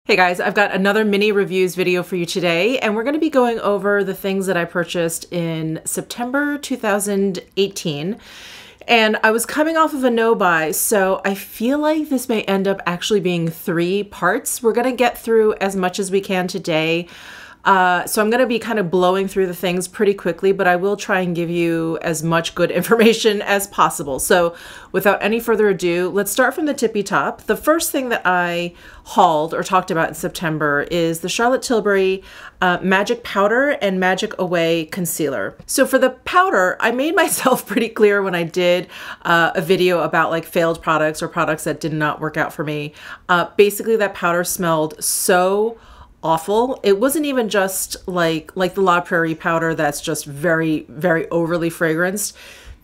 Hey guys, I've got another mini reviews video for you today, and we're going to be going over the things that I purchased in September 2018. And I was coming off of a no-buy, so I feel like this may end up actually being 3 parts. We're going to get through as much as we can today. So I'm going to be kind of blowing through the things pretty quickly, but I will try and give you as much good information as possible. So without any further ado, let's start from the tippy top. The first thing that I hauled or talked about in September is the Charlotte Tilbury Magic Powder and Magic Away Concealer. So for the powder, I made myself pretty clear when I did a video about like failed products or products that did not work out for me. Basically that powder smelled so awful. It wasn't even just like the La Prairie powder that's just very, very overly fragranced.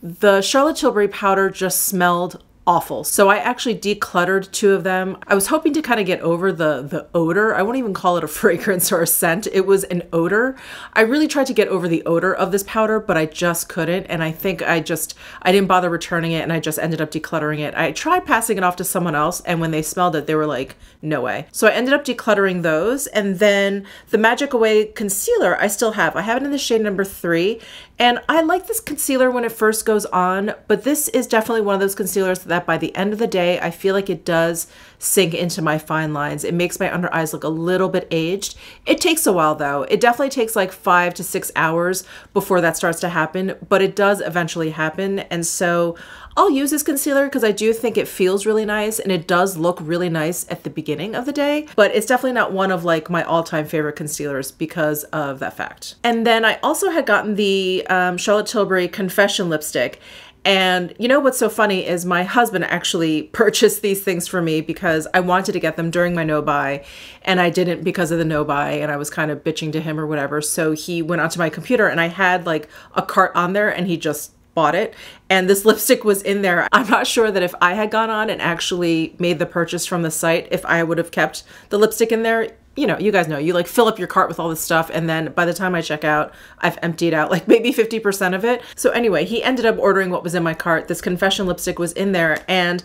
The Charlotte Tilbury powder just smelled awful. So I actually decluttered 2 of them. I was hoping to kind of get over the odor. I won't even call it a fragrance or a scent. It was an odor. I really tried to get over the odor of this powder, but I just couldn't. And I think I didn't bother returning it, and I just ended up decluttering it. I tried passing it off to someone else, and when they smelled it, they were like, no way. So I ended up decluttering those. And then the Magic Away Concealer I still have. I have it in the shade number 3. And I like this concealer when it first goes on, but this is definitely one of those concealers that by the end of the day, I feel like it does sink into my fine lines. It makes my under eyes look a little bit aged. It takes a while though. It definitely takes like 5 to 6 hours before that starts to happen, but it does eventually happen. And so I'll use this concealer because I do think it feels really nice and it does look really nice at the beginning of the day, but it's definitely not one of like my all-time favorite concealers because of that fact. And then I also had gotten the Charlotte Tilbury Confession Lipstick. And you know what's so funny is my husband actually purchased these things for me because I wanted to get them during my no-buy and I didn't because of the no-buy, and I was kind of bitching to him or whatever. So he went onto my computer and I had like a cart on there and he just bought it, and this lipstick was in there. I'm not sure that if I had gone on and actually made the purchase from the site, if I would have kept the lipstick in there. You know, you guys know, you like fill up your cart with all this stuff, and then by the time I check out, I've emptied out like maybe 50% of it. So anyway, he ended up ordering what was in my cart. This Confession lipstick was in there, and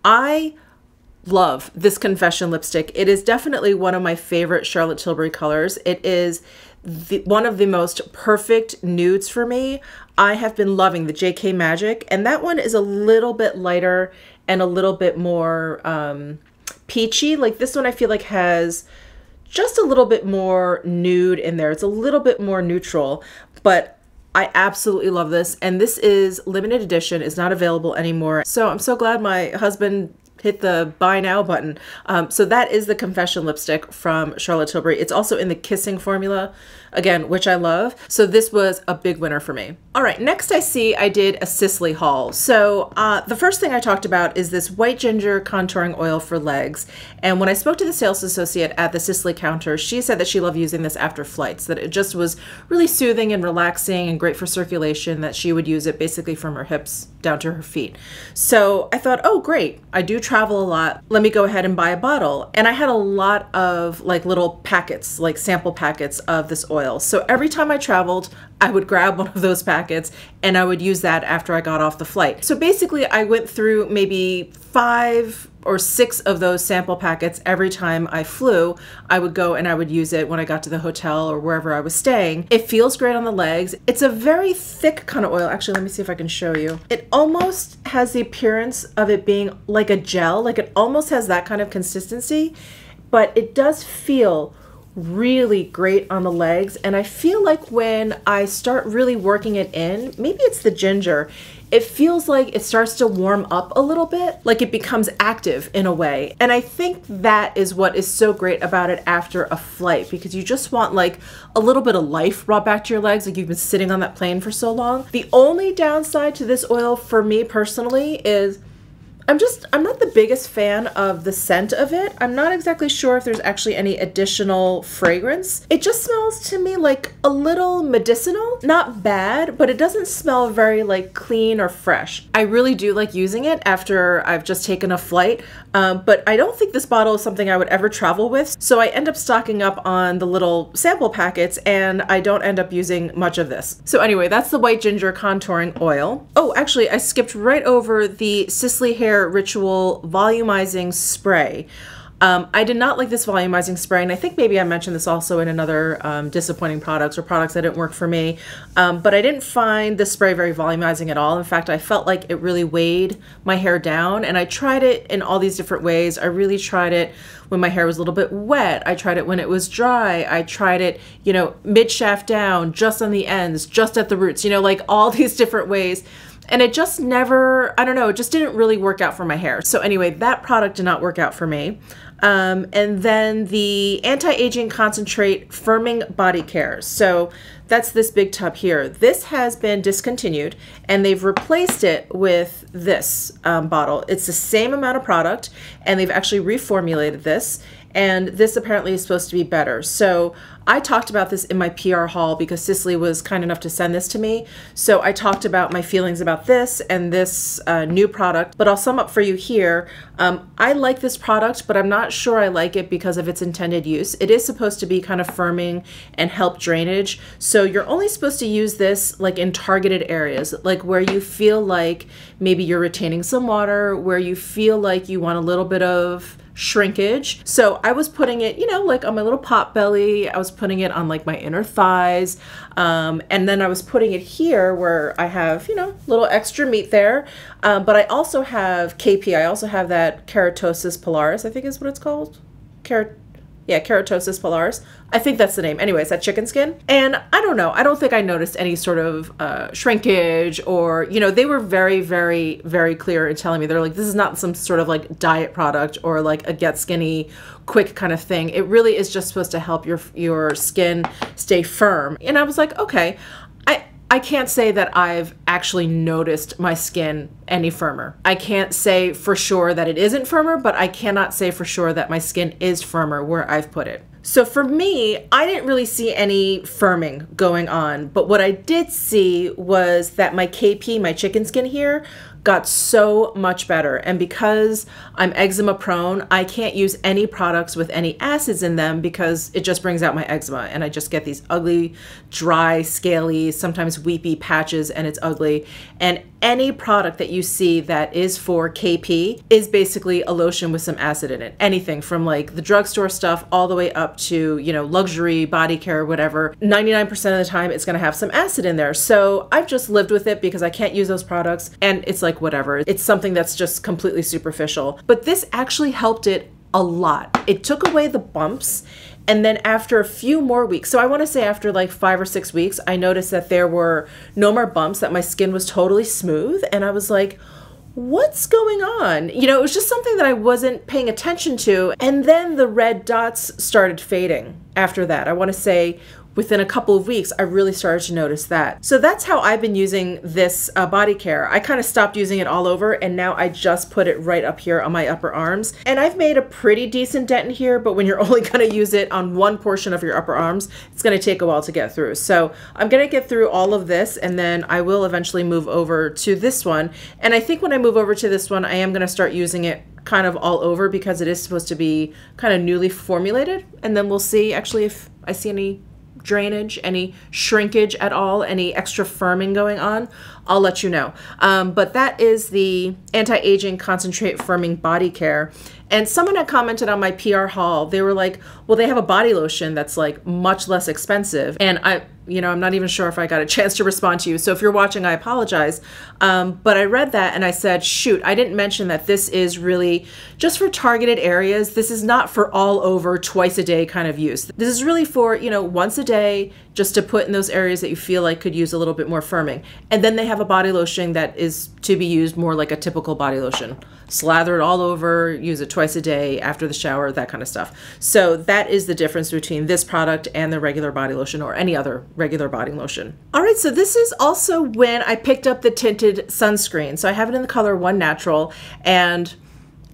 I love this Confession lipstick. It is definitely one of my favorite Charlotte Tilbury colors. It is one of the most perfect nudes for me. I have been loving the JK Magic, and that one is a little bit lighter and a little bit more peachy. Like this one I feel like has just a little bit more nude in there. It's a little bit more neutral, but I absolutely love this. And this is limited edition. It's not available anymore. So I'm so glad my husband hit the buy now button. So that is the Confession lipstick from Charlotte Tilbury. It's also in the Kissing formula, again, which I love. So this was a big winner for me. All right, next I did a Sisley haul. So the first thing I talked about is this white ginger contouring oil for legs. And when I spoke to the sales associate at the Sisley counter, she said that she loved using this after flights, that it just was really soothing and relaxing and great for circulation, that she would use it basically from her hips down to her feet. So I thought, oh great, I do travel a lot. Let me go ahead and buy a bottle. And I had a lot of like little packets, like sample packets of this oil. So every time I traveled, I would grab one of those packets and I would use that after I got off the flight. So basically I went through maybe 5 or 6 of those sample packets every time I flew. I would go and I would use it when I got to the hotel or wherever I was staying. It feels great on the legs. It's a very thick kind of oil. Actually, let me see if I can show you. It almost has the appearance of it being like a gel, like it almost has that kind of consistency, but it does feel really great on the legs. And I feel like when I start really working it in, maybe it's the ginger, it feels like it starts to warm up a little bit, like it becomes active in a way. And I think that is what is so great about it after a flight, because you just want like a little bit of life brought back to your legs, like you've been sitting on that plane for so long. The only downside to this oil for me personally is I'm not the biggest fan of the scent of it. I'm not exactly sure if there's actually any additional fragrance. It just smells to me like a little medicinal. Not bad, but it doesn't smell very like clean or fresh. I really do like using it after I've just taken a flight, but I don't think this bottle is something I would ever travel with. So I end up stocking up on the little sample packets and I don't end up using much of this. So anyway, that's the white ginger contouring oil. Oh, actually I skipped right over the Sisley Hair Ritual Volumizing Spray. I did not like this volumizing spray, and I think maybe I mentioned this also in another disappointing products or products that didn't work for me, but I didn't find the spray very volumizing at all. In fact, I felt like it really weighed my hair down, and I tried it in all these different ways. I really tried it when my hair was a little bit wet. I tried it when it was dry. I tried it, you know, mid shaft down, just on the ends, just at the roots, you know, like all these different ways. And it just never, I don't know, it just didn't really work out for my hair. So anyway, that product did not work out for me. And then the Anti-Aging Concentrate Firming Body Care. So that's this big tub here. This has been discontinued, and they've replaced it with this bottle. It's the same amount of product, and they've actually reformulated this. And this apparently is supposed to be better. So I talked about this in my PR haul because Sicily was kind enough to send this to me. So I talked about my feelings about this and this new product, but I'll sum up for you here. I like this product, but I'm not sure I like it because of its intended use. It is supposed to be kind of firming and help drainage. So you're only supposed to use this like in targeted areas, like where you feel like maybe you're retaining some water, where you feel like you want a little bit of shrinkage. So I was putting it, you know, like on my little pot belly. I was putting it on like my inner thighs. And then I was putting it here where I have, you know, little extra meat there. But I also have KP. I also have that keratosis pilaris, I think is what it's called. Keratosis pilaris. I think that's the name. Anyways, that chicken skin. And I don't know. I don't think I noticed any sort of shrinkage or, you know, they were very, very, very clear in telling me, they're like, this is not some sort of like diet product or like a get skinny quick kind of thing. It really is just supposed to help your skin stay firm. And I was like, okay, I can't say that I've actually noticed my skin any firmer. I can't say for sure that it isn't firmer, but I cannot say for sure that my skin is firmer where I've put it. So for me, I didn't really see any firming going on, but what I did see was that my KP, my chicken skin here, got so much better. And because I'm eczema prone, I can't use any products with any acids in them because it just brings out my eczema and I just get these ugly, dry, scaly, sometimes weepy patches, and it's ugly. And any product that you see that is for KP is basically a lotion with some acid in it. Anything from like the drugstore stuff all the way up to, you know, luxury body care, whatever. 99% of the time it's gonna have some acid in there. So I've just lived with it because I can't use those products, and it's like whatever. It's something that's just completely superficial. But this actually helped it a lot. It took away the bumps. And then after a few more weeks, so I want to say after like 5 or 6 weeks, I noticed that there were no more bumps, that my skin was totally smooth. And I was like, what's going on? You know, it was just something that I wasn't paying attention to. And then the red dots started fading after that. I want to say within a couple of weeks, I really started to notice that. So that's how I've been using this body care. I kind of stopped using it all over, and now I just put it right up here on my upper arms. And I've made a pretty decent dent in here, but when you're only gonna use it on one portion of your upper arms, it's gonna take a while to get through. So I'm gonna get through all of this, and then I will eventually move over to this one. And I think when I move over to this one, I am gonna start using it kind of all over because it is supposed to be kind of newly formulated. And then we'll see actually if I see any drainage, any shrinkage at all, any extra firming going on, I'll let you know. But that is the Anti-Aging Concentrate Firming Body Care. And someone had commented on my PR haul. They were like, well, they have a body lotion that's like much less expensive. And I'm not even sure if I got a chance to respond to you. So if you're watching, I apologize. But I read that and I said, shoot, I didn't mention that this is really just for targeted areas. This is not for all over twice a day kind of use. This is really for, you know, once a day, just to put in those areas that you feel like could use a little bit more firming. And then they have a body lotion that is to be used more like a typical body lotion. Slather it all over, use it twice a day after the shower, that kind of stuff. So that is the difference between this product and the regular body lotion or any other regular body lotion. All right, so this is also when I picked up the Tinted Sunscreen. So I have it in the color 1 Natural, and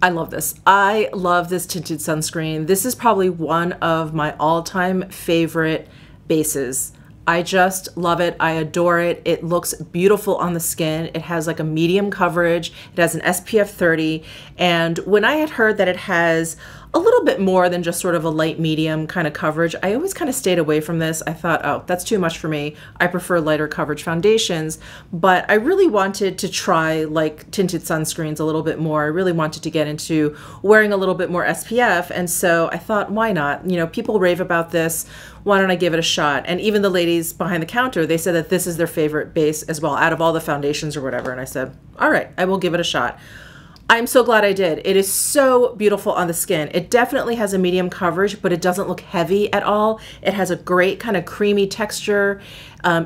I love this. I love this Tinted Sunscreen. This is probably one of my all-time favorite bases. I just love it. I adore it. It looks beautiful on the skin. It has like a medium coverage. It has an SPF 30. And when I had heard that it has a little bit more than just sort of a light medium kind of coverage. I always kind of stayed away from this. I thought, oh, that's too much for me. I prefer lighter coverage foundations, but I really wanted to try like tinted sunscreens a little bit more. I really wanted to get into wearing a little bit more SPF, and so I thought, why not? You know, people rave about this. Why don't I give it a shot? And even the ladies behind the counter, they said that this is their favorite base as well, out of all the foundations or whatever. And I said, all right, I will give it a shot. I'm so glad I did. It is so beautiful on the skin. It definitely has a medium coverage, but it doesn't look heavy at all. It has a great kind of creamy texture.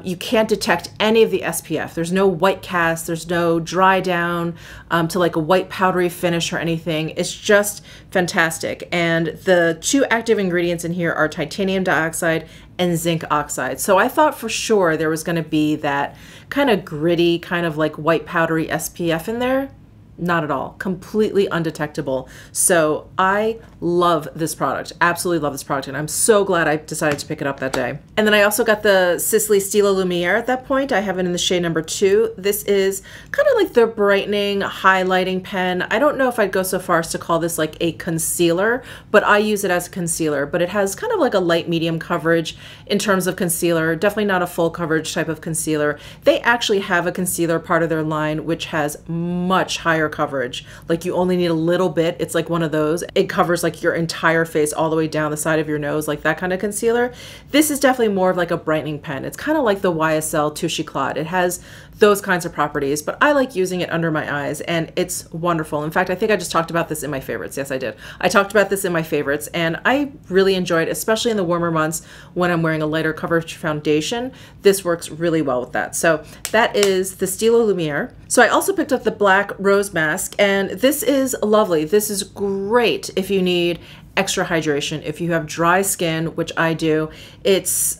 You can't detect any of the SPF. There's no white cast. There's no dry down to like a white powdery finish or anything. It's just fantastic. And the two active ingredients in here are titanium dioxide and zinc oxide. So I thought for sure there was going to be that kind of gritty, kind of like white powdery SPF in there. Not at all. Completely undetectable. So I love this product. Absolutely love this product. And I'm so glad I decided to pick it up that day. And then I also got the Sisley Stila Lumiere at that point. I have it in the shade number 2. This is kind of like the brightening, highlighting pen. I don't know if I'd go so far as to call this like a concealer, but I use it as a concealer. But it has kind of like a light medium coverage in terms of concealer. Definitely not a full coverage type of concealer. They actually have a concealer part of their line which has much higher coverage. Like you only need a little bit. It's like one of those. It covers like your entire face all the way down the side of your nose, like that kind of concealer. This is definitely more of like a brightening pen. It's kind of like the YSL Touche Éclat. It has those kinds of properties, but I like using it under my eyes and it's wonderful. In fact, I think I just talked about this in my favorites. Yes, I did. I talked about this in my favorites and I really enjoyed, especially in the warmer months when I'm wearing a lighter coverage foundation. This works really well with that. So that is the Stila Lumiere. So I also picked up the Black Rose Mask, and this is lovely. This is great if you need extra hydration, if you have dry skin, which I do. It's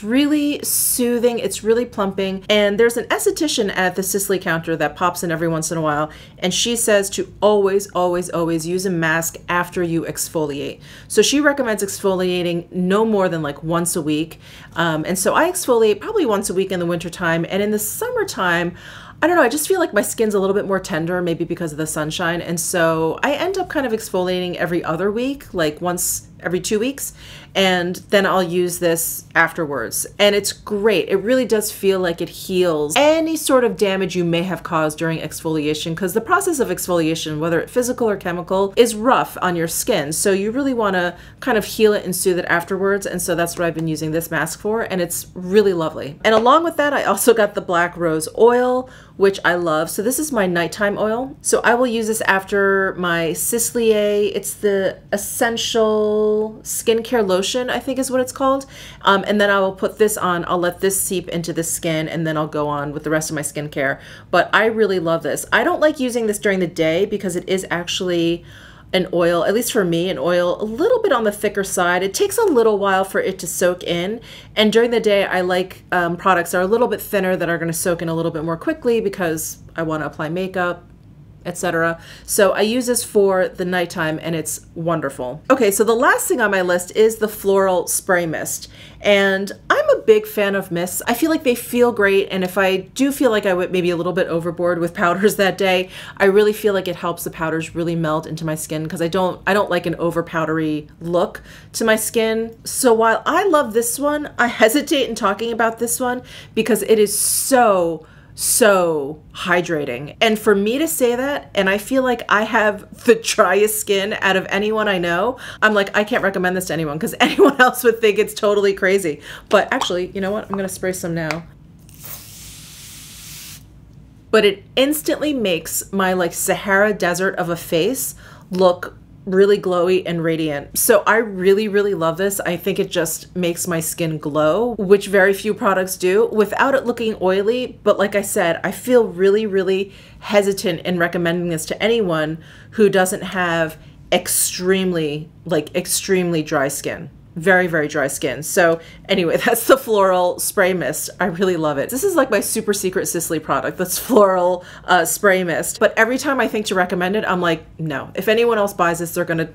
really soothing, it's really plumping, and there's an esthetician at the Sicily counter that pops in every once in a while, and she says to always, always, always use a mask after you exfoliate. So she recommends exfoliating no more than like once a week, and so I exfoliate probably once a week in the wintertime, and in the summertime, I don't know, I just feel like my skin's a little bit more tender, maybe because of the sunshine. And so I end up kind of exfoliating every other week, like once every 2 weeks. And then I'll use this afterwards. And it's great. It really does feel like it heals any sort of damage you may have caused during exfoliation, because the process of exfoliation, whether it's physical or chemical, is rough on your skin. So you really want to kind of heal it and soothe it afterwards. And so that's what I've been using this mask for. And it's really lovely. And along with that, I also got the Black Rose Oil, which I love. So this is my nighttime oil. So I will use this after my Sisley. It's the Essential Skincare Lotion, I think is what it's called. And then I will put this on. I'll let this seep into the skin and then I'll go on with the rest of my skincare. But I really love this. I don't like using this during the day because it is actually an oil, at least for me, an oil a little bit on the thicker side. It takes a little while for it to soak in. And during the day, I like products that are a little bit thinner that are going to soak in a little bit more quickly because I want to apply makeup, etc. So I use this for the nighttime and it's wonderful. Okay, so the last thing on my list is the Floral Spray Mist. And I'm a big fan of mists. I feel like they feel great, and if I do feel like I went maybe a little bit overboard with powders that day, I really feel like it helps the powders really melt into my skin because I don't like an over powdery look to my skin. So while I love this one, I hesitate in talking about this one because it is so hydrating. And for me to say that, and I feel like I have the driest skin out of anyone I know, I'm like, I can't recommend this to anyone because anyone else would think it's totally crazy. But actually, you know what? I'm gonna spray some now. But it instantly makes my like Sahara desert of a face look really glowy and radiant. So I really, really love this. I think it just makes my skin glow, which very few products do, without it looking oily. But like I said, I feel really, really hesitant in recommending this to anyone who doesn't have extremely dry skin. Very, very dry skin. So anyway, that's the Floral Spray Mist. I really love it. This is like my super secret Sicily product, this Floral Spray Mist. But every time I think to recommend it, I'm like, no. If anyone else buys this, they're gonna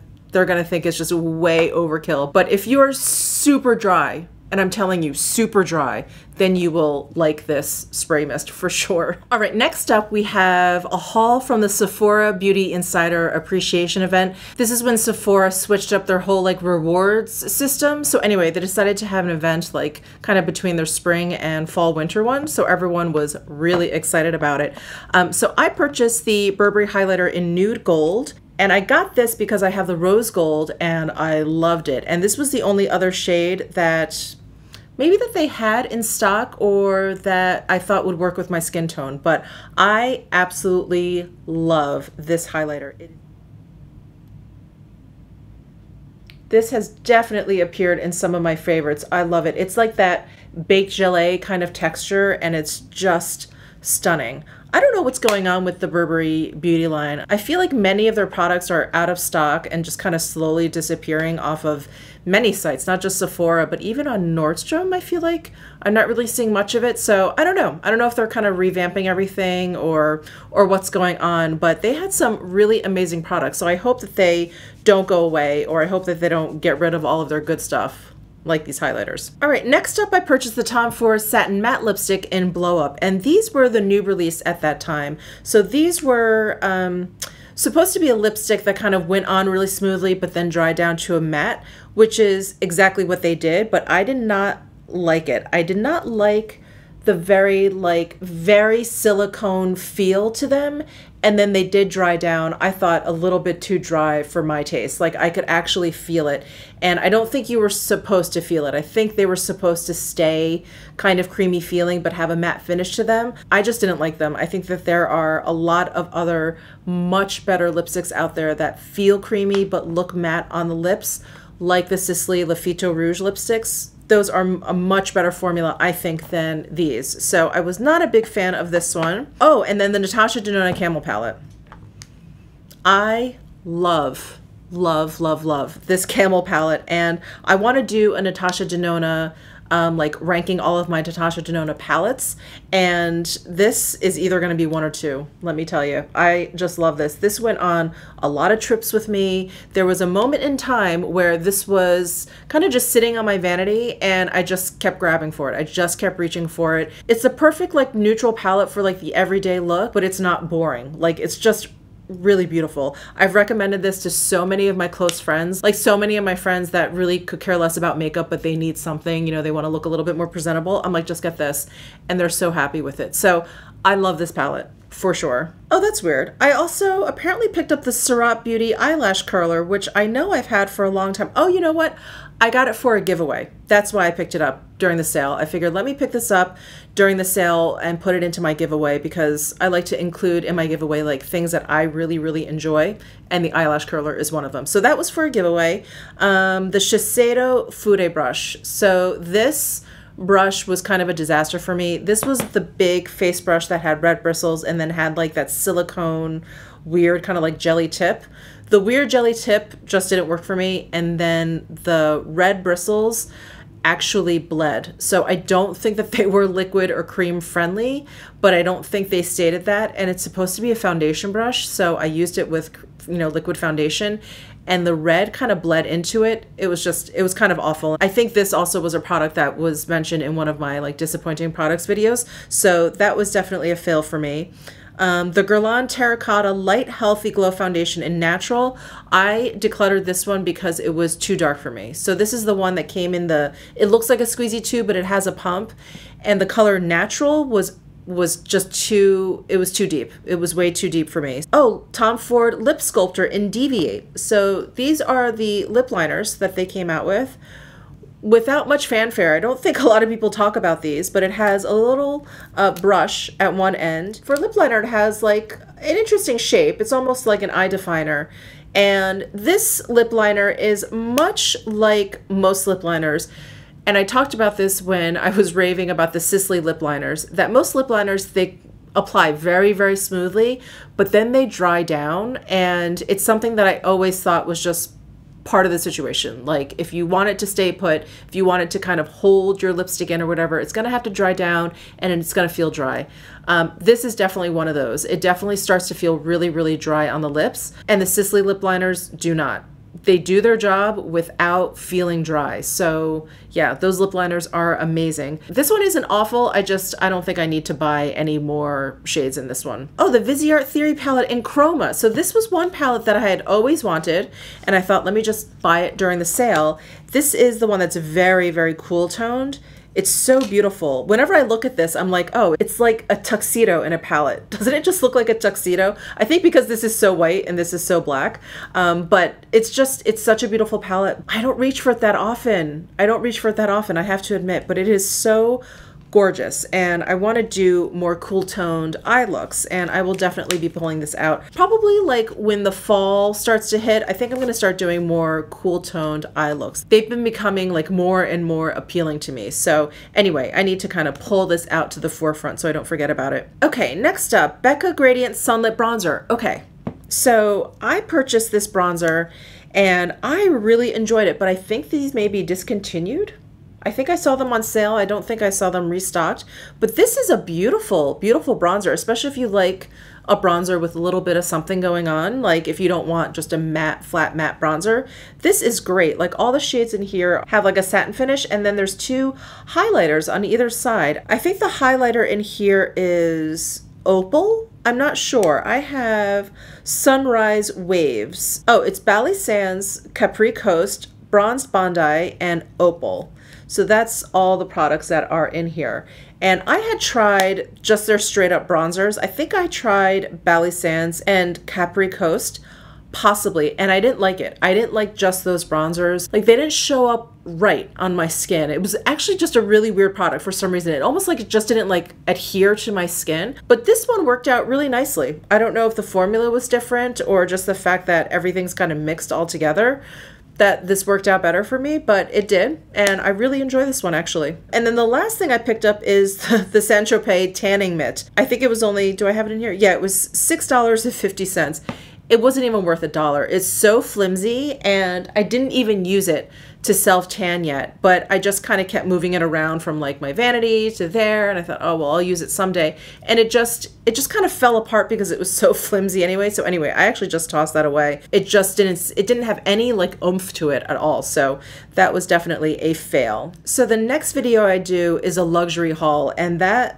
think it's just way overkill. But if you're super dry, and I'm telling you, super dry, then you will like this spray mist for sure. All right, next up we have a haul from the Sephora Beauty Insider Appreciation event. This is when Sephora switched up their whole like rewards system. So anyway, they decided to have an event like kind of between their spring and fall winter one. So everyone was really excited about it. So I purchased the Burberry Highlighter in Nude Gold. And I got this because I have the rose gold and I loved it. And this was the only other shade that maybe that they had in stock or that I thought would work with my skin tone. But I absolutely love this highlighter. This has definitely appeared in some of my favorites. I love it. It's like that baked gelée kind of texture and it's just stunning. I don't know what's going on with the Burberry beauty line. I feel like many of their products are out of stock and just kind of slowly disappearing off of many sites, not just Sephora, but even on Nordstrom, I feel like I'm not really seeing much of it. So I don't know. I don't know if they're kind of revamping everything or what's going on, but they had some really amazing products. So I hope that they don't go away, or I hope that they don't get rid of all of their good stuff, like these highlighters. All right, next up I purchased the Tom Ford Satin Matte Lipstick in Blow Up, and these were the new release at that time. So these were supposed to be a lipstick that kind of went on really smoothly but then dried down to a matte, which is exactly what they did, but I did not like it. I did not like the very silicone feel to them, and then they did dry down, I thought, a little bit too dry for my taste. Like I could actually feel it, and I don't think you were supposed to feel it. I think they were supposed to stay kind of creamy feeling but have a matte finish to them. I just didn't like them. I think that there are a lot of other much better lipsticks out there that feel creamy but look matte on the lips, like the Sisley Lafito Rouge lipsticks. Those are a much better formula, I think, than these. So I was not a big fan of this one. Oh, and then the Natasha Denona Camel Palette. I love this Camel Palette, and I want to do a Natasha Denona like ranking all of my Natasha Denona palettes, and this is either going to be one or two, let me tell you. I just love this. This went on a lot of trips with me. There was a moment in time where this was kind of just sitting on my vanity and I just kept grabbing for it. I just kept reaching for it. It's a perfect like neutral palette for like the everyday look, but it's not boring. Like it's just really beautiful. I've recommended this to so many of my close friends, like so many of my friends that really could care less about makeup, but they need something, you know, they want to look a little bit more presentable. I'm like, just get this. And they're so happy with it. So I love this palette for sure. Oh, that's weird. I also apparently picked up the Sarat Beauty eyelash curler, which I know I've had for a long time. Oh, you know what? I got it for a giveaway. That's why I picked it up during the sale. I figured let me pick this up during the sale and put it into my giveaway, because I like to include in my giveaway like things that I really enjoy, and the eyelash curler is one of them. So that was for a giveaway. The Shiseido Fude brush. So this brush was kind of a disaster for me. This was the big face brush that had red bristles and then had like that silicone weird kind of like jelly tip. The weird jelly tip just didn't work for me, and then the red bristles actually bled. So I don't think that they were liquid or cream friendly, but I don't think they stated that, and it's supposed to be a foundation brush, so I used it with, you know, liquid foundation, and the red kind of bled into it. It was kind of awful. I think this also was a product that was mentioned in one of my like disappointing products videos, so that was definitely a fail for me. The Guerlain Terracotta Light Healthy Glow Foundation in Natural. I decluttered this one because it was too dark for me. So this is the one that came in the, it looks like a squeezy tube, but it has a pump. And the color Natural was just too, it was too deep. It was way too deep for me. Oh, Tom Ford Lip Sculptor in Deviate. So these are the lip liners that they came out with. Without much fanfare. I don't think a lot of people talk about these, but it has a little brush at one end. For lip liner, it has like an interesting shape. It's almost like an eye definer. And this lip liner is much like most lip liners. And I talked about this when I was raving about the Sisley lip liners, that most lip liners, they apply very smoothly, but then they dry down. And it's something that I always thought was just part of the situation. Like if you want it to stay put, if you want it to kind of hold your lipstick in or whatever, it's going to have to dry down and it's going to feel dry. This is definitely one of those. It definitely starts to feel really dry on the lips, and the Sisley lip liners do not. they do their job without feeling dry. So yeah, those lip liners are amazing. This one isn't awful. I don't think I need to buy any more shades in this one. Oh, the Vizier Theory palette in Chroma. So this was one palette that I had always wanted, and I thought, let me just buy it during the sale. This is the one that's very, very cool toned. It's so beautiful. Whenever I look at this, I'm like, oh, it's like a tuxedo in a palette. Doesn't it just look like a tuxedo? I think because this is so white and this is so black, but it's such a beautiful palette. I don't reach for it that often. I have to admit, but it is so gorgeous, and I want to do more cool toned eye looks, and I will definitely be pulling this out probably like when the fall starts to hit. I think I'm going to start doing more cool toned eye looks. They've been becoming like more and more appealing to me. So anyway, I need to kind of pull this out to the forefront so I don't forget about it. Okay, next up, Becca Gradient Sunlit Bronzer. Okay, so I purchased this bronzer and I really enjoyed it, but I think these may be discontinued. I think I saw them on sale. I don't think I saw them restocked, but this is a beautiful, beautiful bronzer, especially if you like a bronzer with a little bit of something going on. Like if you don't want just a matte, flat matte bronzer, this is great. Like all the shades in here have like a satin finish, and then there's two highlighters on either side. I think the highlighter in here is Opal. I'm not sure. I have Sunrise Waves. Oh, it's Bali Sands, Capri Coast, Bronzed Bondi, and Opal. So that's all the products that are in here. And I had tried just their straight up bronzers. I think I tried Bali Sands and Capri Coast, possibly, and I didn't like it. I didn't like just those bronzers. Like they didn't show up right on my skin. It was actually just a really weird product for some reason. It almost like it just didn't like adhere to my skin. But this one worked out really nicely. I don't know if the formula was different or just the fact that everything's kind of mixed all together, that this worked out better for me, but it did, and I really enjoy this one actually. And then the last thing I picked up is the Saint Tropez tanning mitt. I think it was only, do I have it in here? Yeah, it was $6.50. It wasn't even worth $1. It's so flimsy, and I didn't even use it to self-tan yet, but I just kind of kept moving it around from like my vanity to there, and I thought, oh, well, I'll use it someday. And it just kind of fell apart because it was so flimsy anyway. So anyway, I actually just tossed that away. It didn't have any like oomph to it at all. So that was definitely a fail. So the next video I do is a luxury haul, and that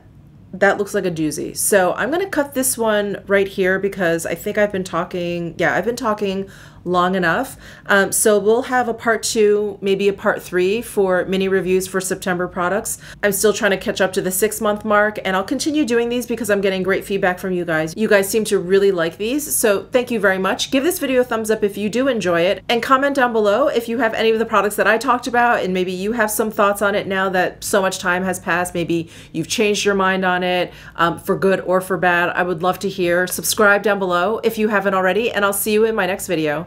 looks like a doozy. So I'm going to cut this one right here because I think I've been talking long enough. So we'll have a part 2, maybe a part 3 for mini reviews for September products. I'm still trying to catch up to the 6-month mark, and I'll continue doing these because I'm getting great feedback from you guys. You guys seem to really like these, so thank you very much. Give this video a thumbs up if you do enjoy it, and comment down below if you have any of the products that I talked about, and maybe you have some thoughts on it now that so much time has passed. Maybe you've changed your mind on it, for good or for bad. I would love to hear. Subscribe down below if you haven't already, and I'll see you in my next video.